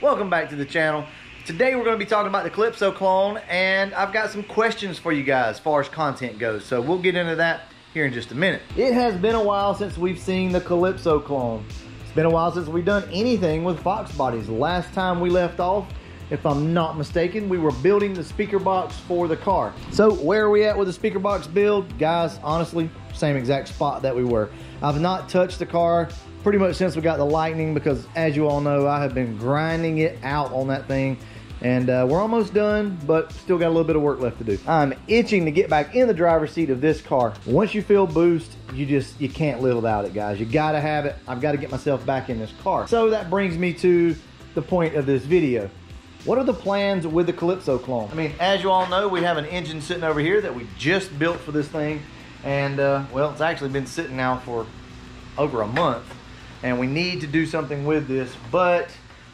Welcome back to the channel. Today we're going to be talking about the Calypso clone, and I've got some questions for you guys as far as content goes, so we'll get into that here in just a minute. It has been a while since we've seen the Calypso clone. It's been a while since we've done anything with FOXBODYs. Last time we left off, if I'm not mistaken, we were building the speaker box for the car. So where are we at with the speaker box build? Guys, honestly, same exact spot that we were. I've not touched the car pretty much since we got the Lightning because, as you all know, I have been grinding it out on that thing. And we're almost done, but still got a little bit of work left to do. I'm itching to get back in the driver's seat of this car. Once you feel boost, you can't live without it, guys. You gotta have it. I've got to get myself back in this car. So that brings me to the point of this video. What are the plans with the Calypso clone? I mean, as you all know, we have an engine sitting over here that we just built for this thing. And well, it's actually been sitting now for over a month. And we need to do something with this, but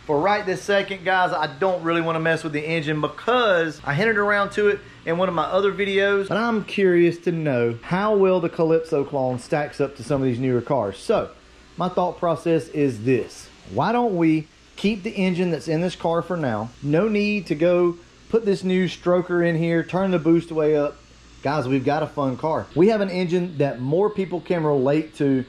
for right this second, guys, I don't really want to mess with the engine because I hinted around to it in one of my other videos, but I'm curious to know how well the Calypso clone stacks up to some of these newer cars. So my thought process is this: why don't we keep the engine that's in this car for now? No need to go put this new stroker in here, turn the boost way up. Guys, we've got a fun car. We have an engine that more people can relate to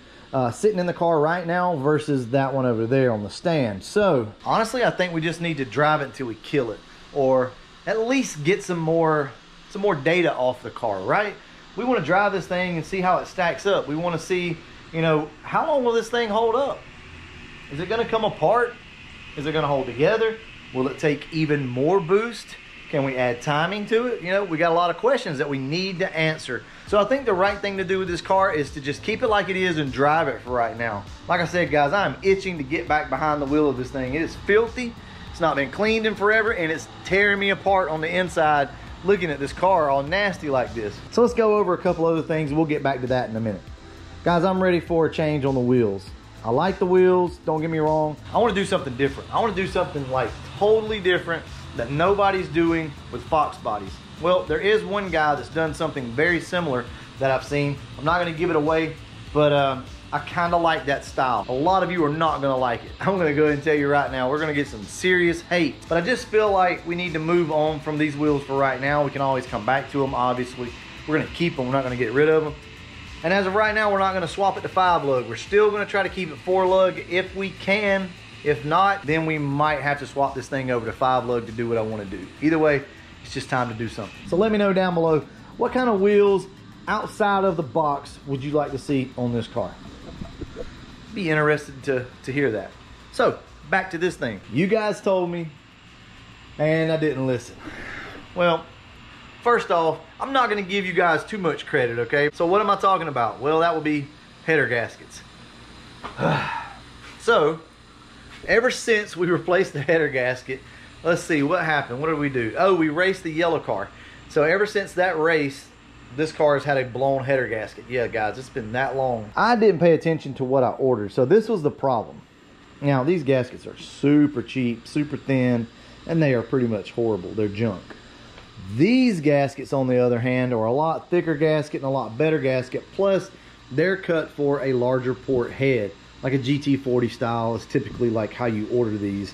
sitting in the car right now versus that one over there on the stand. So honestly, I think we just need to drive it until we kill it, or at least get some more data off the car, right? We want to drive this thing and see how it stacks up. We want to see, you know, how long will this thing hold up? Is it going to come apart? Is it going to hold together? Will it take even more boost? Can we add timing to it? You know, we got a lot of questions that we need to answer. So I think the right thing to do with this car is to just keep it like it is and drive it for right now. Like I said, guys, I'm itching to get back behind the wheel of this thing. It is filthy. It's not been cleaned in forever, and it's tearing me apart on the inside looking at this car all nasty like this. So let's go over a couple other things. We'll get back to that in a minute. Guys, I'm ready for a change on the wheels. I like the wheels, don't get me wrong. I want to do something different. I want to do something like totally different that nobody's doing with FOXBODYs. Well, there is one guy that's done something very similar that I've seen. I'm not going to give it away, but I kind of like that style. A lot of you are not going to like it. I'm going to go ahead and tell you right now, we're going to get some serious hate. But I just feel like we need to move on from these wheels for right now. We can always come back to them, obviously. We're going to keep them. We're not going to get rid of them. And as of right now, we're not going to swap it to 5-lug. We're still going to try to keep it 4-lug if we can. If not, then we might have to swap this thing over to 5-lug to do what I want to do. Either way, it's just time to do something. So let me know down below, what kind of wheels outside of the box would you like to see on this car? Be interested to hear that. So back to this thing. You guys told me and I didn't listen. Well, first off, I'm not going to give you guys too much credit, okay? So what am I talking about? Well, that would be header gaskets. So ever since we replaced the header gasket, let's see what happened. What did we do? Oh, we raced the yellow car. So ever since that race, this car has had a blown header gasket. Yeah, guys, it's been that long. I didn't pay attention to what I ordered, so this was the problem. Now, these gaskets are super cheap, super thin, and they are pretty much horrible. They're junk. These gaskets, on the other hand, are a lot thicker gasket and a lot better gasket. Plus, they're cut for a larger port head. Like a GT40 style is typically like how you order these.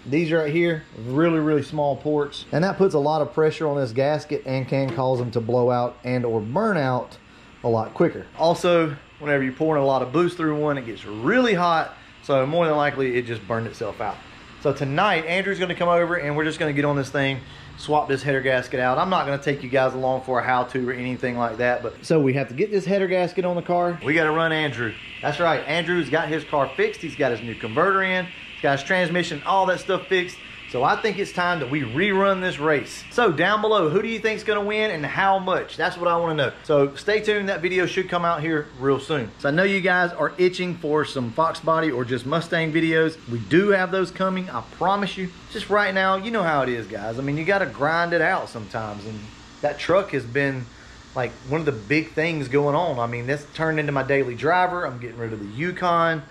These right here, really small ports, and that puts a lot of pressure on this gasket and can cause them to blow out and or burn out a lot quicker. Also, whenever you're pouring a lot of boost through one, it gets really hot, so more than likely it just burned itself out. So tonight, Andrew's going to come over and we're just going to get on this thing, swap this header gasket out. I'm not going to take you guys along for a how-to or anything like that, but so we have to get this header gasket on the car. We got to run Andrew. That's right, Andrew's got his car fixed. He's got his new converter in. He's got his transmission, all that stuff fixed. So I think it's time that we rerun this race. So down below, who do you think is going to win and how much? That's what I want to know. So stay tuned. That video should come out here real soon. So I know you guys are itching for some FOXBODY or just Mustang videos. We do have those coming, I promise you. Just right now, you know how it is, guys. I mean, you got to grind it out sometimes. And that truck has been like one of the big things going on. I mean, that's turned into my daily driver. I'm getting rid of the Yukon.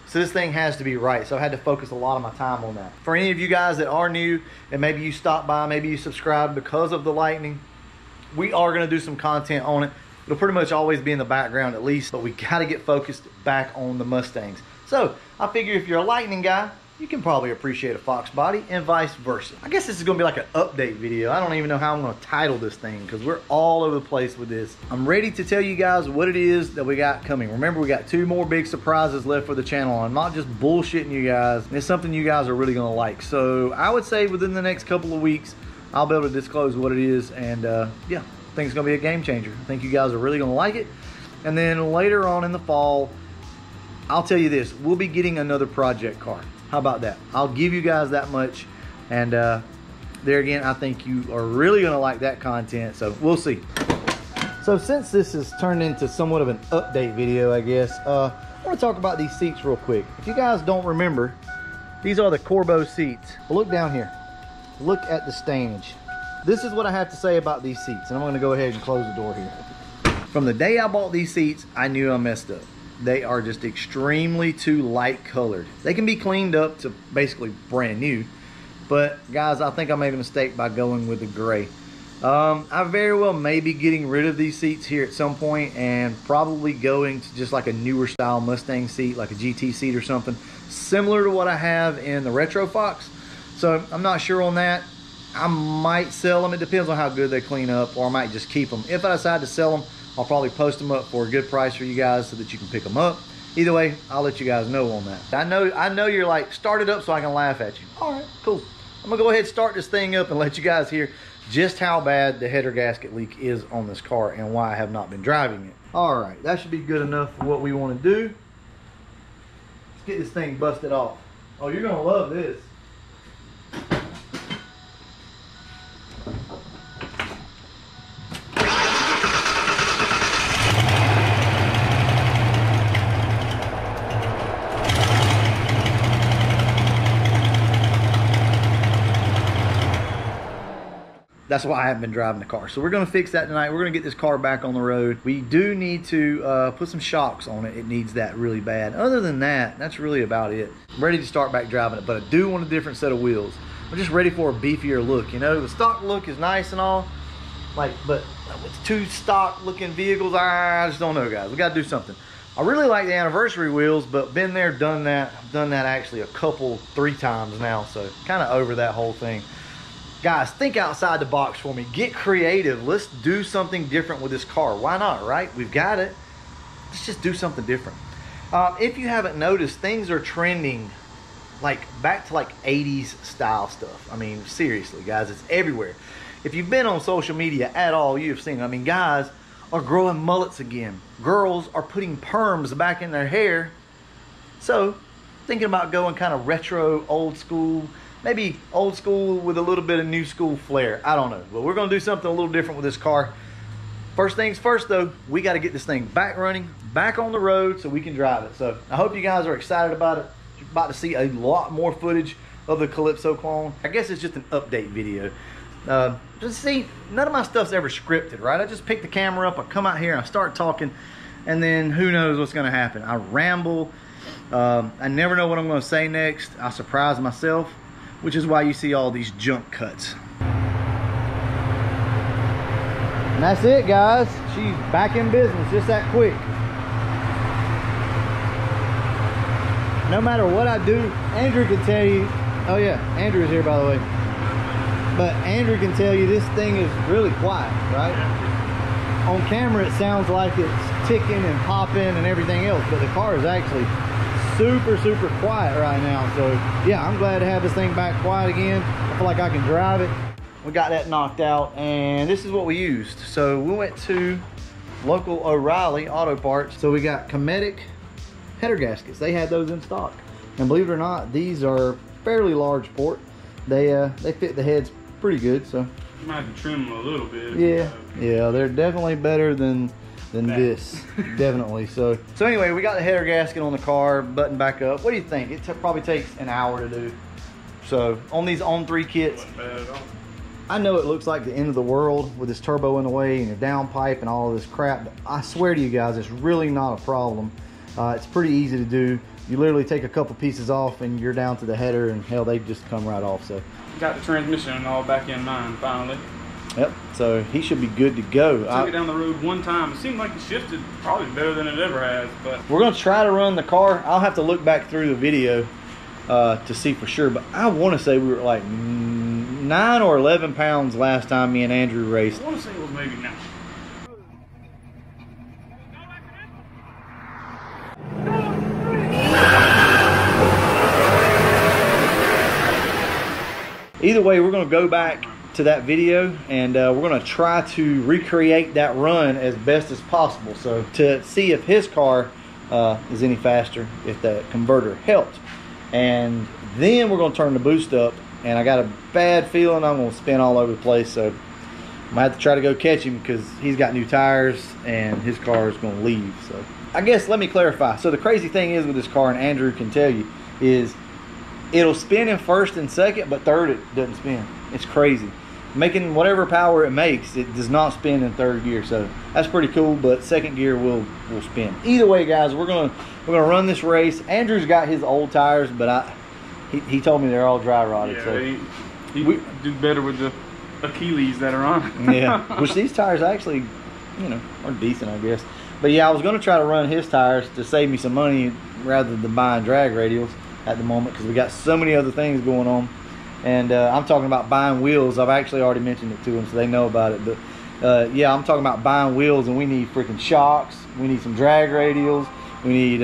So this thing has to be right. So I had to focus a lot of my time on that. For any of you guys that are new and maybe you stopped by, maybe you subscribed because of the Lightning, we are going to do some content on it. It'll pretty much always be in the background at least, but we got to get focused back on the Mustangs. So I figure if you're a Lightning guy you can probably appreciate a Fox body and vice versa. I guess this is gonna be like an update video. I don't even know how I'm gonna title this thing because we're all over the place with this. I'm ready to tell you guys what it is that we got coming. Remember, we got 2 more big surprises left for the channel. I'm not just bullshitting you guys. It's something you guys are really gonna like. So I would say within the next couple of weeks, I'll be able to disclose what it is. And yeah, I think it's gonna be a game changer. I think you guys are really gonna like it. And then later on in the fall, I'll tell you this, we'll be getting another project car. How about that? I'll give you guys that much. And there again, I think you are really gonna like that content, so we'll see. So since this has turned into somewhat of an update video, I guess, I wanna talk about these seats real quick. If you guys don't remember, these are the Corbeau seats. But look down here, look at the stainage. This is what I have to say about these seats, and I'm gonna go ahead and close the door here. From the day I bought these seats, I knew I messed up. They are just extremely too light colored. They can be cleaned up to basically brand new, but guys, I think I made a mistake by going with the gray. I very well may be getting rid of these seats here at some point and probably going to just like a newer style Mustang seat, like a GT seat or something, similar to what I have in the Retro Fox. So I'm not sure on that. I might sell them. It depends on how good they clean up, or I might just keep them. If I decide to sell them, I'll probably post them up for a good price for you guys so that you can pick them up. Either way, I'll let you guys know on that. I know you're like, start it up so I can laugh at you. All right, cool. I'm gonna go ahead and start this thing up and let you guys hear just how bad the header gasket leak is on this car and why I have not been driving it. All right, that should be good enough for what we want to do. Let's get this thing busted off. Oh, you're gonna love this. That's why I haven't been driving the car. So we're gonna fix that tonight. We're gonna get this car back on the road. We do need to put some shocks on it. It needs that really bad. Other than that, that's really about it. I'm ready to start back driving it, but I do want a different set of wheels. I'm just ready for a beefier look. You know, the stock look is nice and all, like, but with 2 stock looking vehicles, I just don't know, guys. We gotta do something. I really like the anniversary wheels, but been there, done that. I've done that actually 3 times now, so kind of over that whole thing. Guys, think outside the box for me. Get creative. Let's do something different with this car. Why not, right? We've got it. Let's just do something different. If you haven't noticed, things are trending like back to like 80s style stuff. I mean, seriously, guys, it's everywhere. If you've been on social media at all, you've seen, I mean, guys are growing mullets again. Girls are putting perms back in their hair. So, thinking about going kind of retro, old school, maybe old school with a little bit of new school flair. I don't know. But we're going to do something a little different with this car. First things first, though, we got to get this thing back running, back on the road so we can drive it. So I hope you guys are excited about it. You're about to see a lot more footage of the Calypso clone. I guess it's just an update video. Just see, none of my stuff's ever scripted, right? I just pick the camera up, I come out here, I start talking, and then who knows what's going to happen. I ramble. I never know what I'm going to say next. I surprise myself, which is why you see all these jump cuts. And that's it, guys. She's back in business just that quick. No matter what I do, Andrew can tell you, oh yeah, Andrew is here, by the way. But Andrew can tell you this thing is really quiet, right? On camera, it sounds like it's ticking and popping and everything else, but the car is actually super, super quiet right now. So yeah, I'm glad to have this thing back quiet again. I feel like I can drive it. We got that knocked out, and this is what we used. So we went to local O'Reilly Auto Parts. So we got Cometic header gaskets. They had those in stock, and believe it or not, these are fairly large port. They fit the heads pretty good. So you might have to trim them a little bit. Yeah, yeah, they're definitely better than this. Definitely. So anyway, we got the header gasket on the car, button back up. What do you think? It probably takes an hour to do. So on these on-3 kits, I know it looks like the end of the world with this turbo in the way and your downpipe and all of this crap, but I swear to you guys, it's really not a problem. It's pretty easy to do. You literally take a couple pieces off and you're down to the header, and hell, they just come right off. So got the transmission all back in mine finally. Yep, so he should be good to go. I took it down the road one time. It seemed like it shifted probably better than it ever has. But we're gonna try to run the car. I'll have to look back through the video to see for sure. But I want to say we were like 9 or 11 pounds last time me and Andrew raced. I want to say it was maybe 9. Either way, we're going to go back to that video and we're going to try to recreate that run as best as possible. So to see if his car is any faster, if that converter helped. And then we're going to turn the boost up, and I got a bad feeling I'm going to spin all over the place. So I'm going to have to try to go catch him because he's got new tires and his car is going to leave. So I guess let me clarify. So the crazy thing is with this car, and Andrew can tell you, is it'll spin in first and second, but third it doesn't spin. It's crazy. Making whatever power it makes, it does not spin in third gear. So that's pretty cool, but second gear will spin. Either way, guys, we're gonna run this race. Andrew's got his old tires, but he told me they're all dry rotted. Yeah, so he do better with the Achilles that are on. Yeah, which these tires actually, you know, are decent, I guess. But yeah, I was gonna try to run his tires to save me some money rather than buying drag radials at the moment, because we got so many other things going on. And I'm talking about buying wheels. I've actually already mentioned it to them, so they know about it. But yeah, I'm talking about buying wheels, and we need freaking shocks. We need some drag radials. We need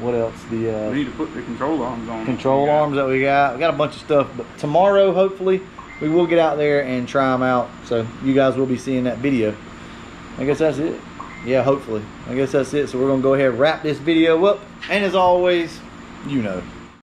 what else? We need to put the control arms on. Control arms that we got. We got a bunch of stuff. But tomorrow, hopefully, we will get out there and try them out. So you guys will be seeing that video. I guess that's it. Yeah, hopefully. I guess that's it. So we're gonna go ahead and wrap this video up. And as always, you know.